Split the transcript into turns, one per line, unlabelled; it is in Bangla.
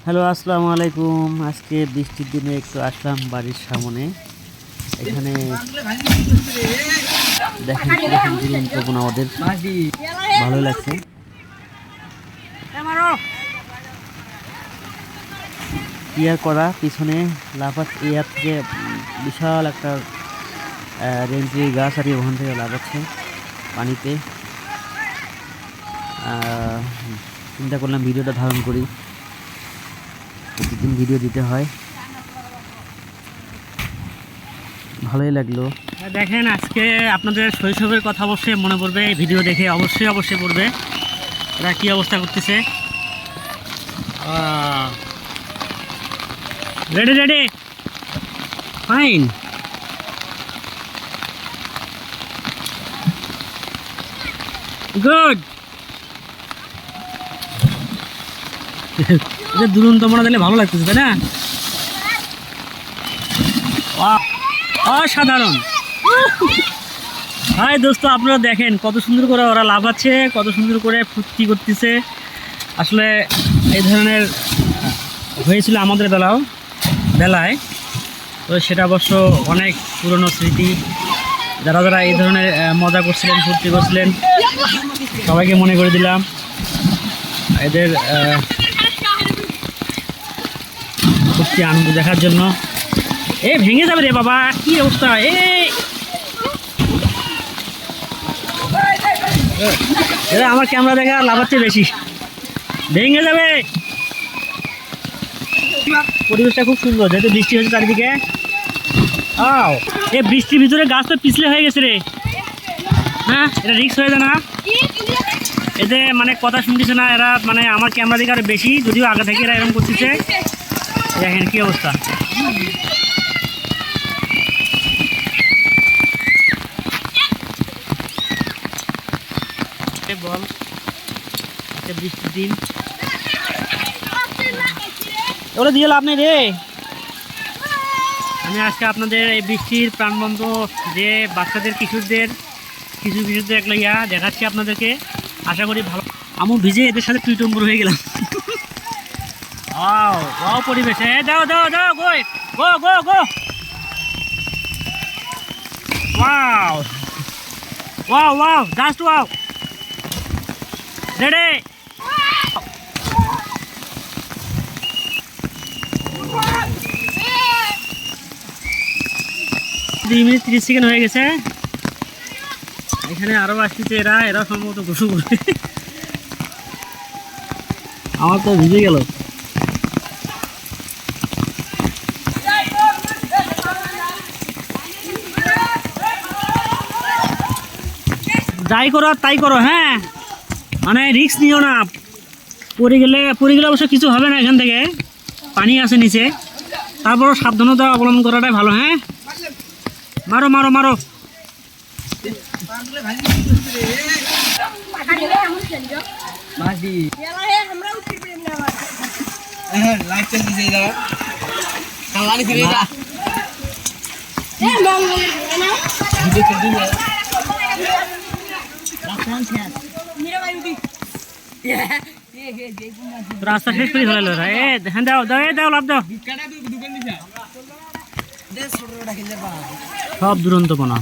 হ্যালো, আসসালামু আলাইকুম। আজকে বৃষ্টির দিনে একটু আসলাম বাড়ির সামনে। এখানে দেখেন কিরকম জীবনযাপন আমাদের, ভালো লাগছে। ইয়ার করা পিছনে লাফাচ্ছে, ইয়ার থেকে বিশাল একটা রেঞ্জের গাছ আর কি, ওখান থেকে লাফাচ্ছে পানিতে। চিন্তা করলাম ভিডিওটা ধারণ করি, প্রতিদিন ভিডিও দিতে হয়, ভালোই লাগলো।
দেখেন, আজকে আপনাদের শৈশবের কথা অবশ্যই মনে পড়বে, এই ভিডিও দেখে অবশ্যই পড়বে এরা কি অবস্থা করতেছে। Ready ready fine. গুড। এটা দুরন্ত মনে দিলে ভালো লাগতেছে, তাই না? অসাধারণ। হাই দোস্ত, আপনারা দেখেন কত সুন্দর করে ওরা লাফাচ্ছে, কত সুন্দর করে ফুর্তি করতেছে। আসলে এই ধরনের হয়েছিল আমাদের বেলায়, তো সেটা অবশ্য অনেক পুরনো স্মৃতি। যারা যারা এই ধরনের মজা করছিলেন, ফুর্তি করছিলেন, সবাইকে মনে করে দিলাম এদের ফুর্তি আনন্দ দেখার জন্য। ভেঙে যাবে রে বাবা, কি অবস্থা! এরা আমার ক্যামেরা দেখা লাফাচ্ছে বেশি, ভেঙে যাবে। পরিবেশটা খুব সুন্দর, যেহেতু বৃষ্টি হচ্ছে চারিদিকে। এই বৃষ্টির ভিতরে গাছ তো পিছলে হয়ে গেছে রে। হ্যাঁ, এটা রিস্ক হয়ে যায় না? এতে মানে কথা শুনতেছে না এরা, মানে আমার ক্যামেরা দিকে আরো বেশি, যদিও আগে থেকে এরা এরকম করতেছে। দেখেন কি অবস্থা। বল, বৃষ্টির দিন ওরা দিয়ে লাভ নেই রে। আমি আজকে আপনাদের এই বৃষ্টির প্রাণবন্ত যে বাচ্চাদের কিশোরদের একটা দেখাচ্ছি আপনাদেরকে। আশা করি ভালো। আমি ভিজে এদের সাথে টুইটম্বর হয়ে গেলাম। পরিবেশে দাও দাও দাও, go go go go. Wow wow wow, just wow. Ready. 2 minute 30 second হয়ে গেছে। এখানে আরো আসতেছে এরা সম্ভবত গোসল করবে। আমার তো ভিজে গেল। যাই করো তাই করো, হ্যাঁ, মানে রিস্ক নিও না। পড়ে গেলে অবশ্য কিছু হবে না, এখান থেকে পানি আছে নিচে। তারপরও সাবধানতা অবলম্বন করাটাই ভালো। হ্যাঁ, মারো মারো মারো। রাস্তা শেষ করে ফেলালো। হ্যাঁ, দাও দাও দাও, লাভ দাও। সব দুরন্তপনা।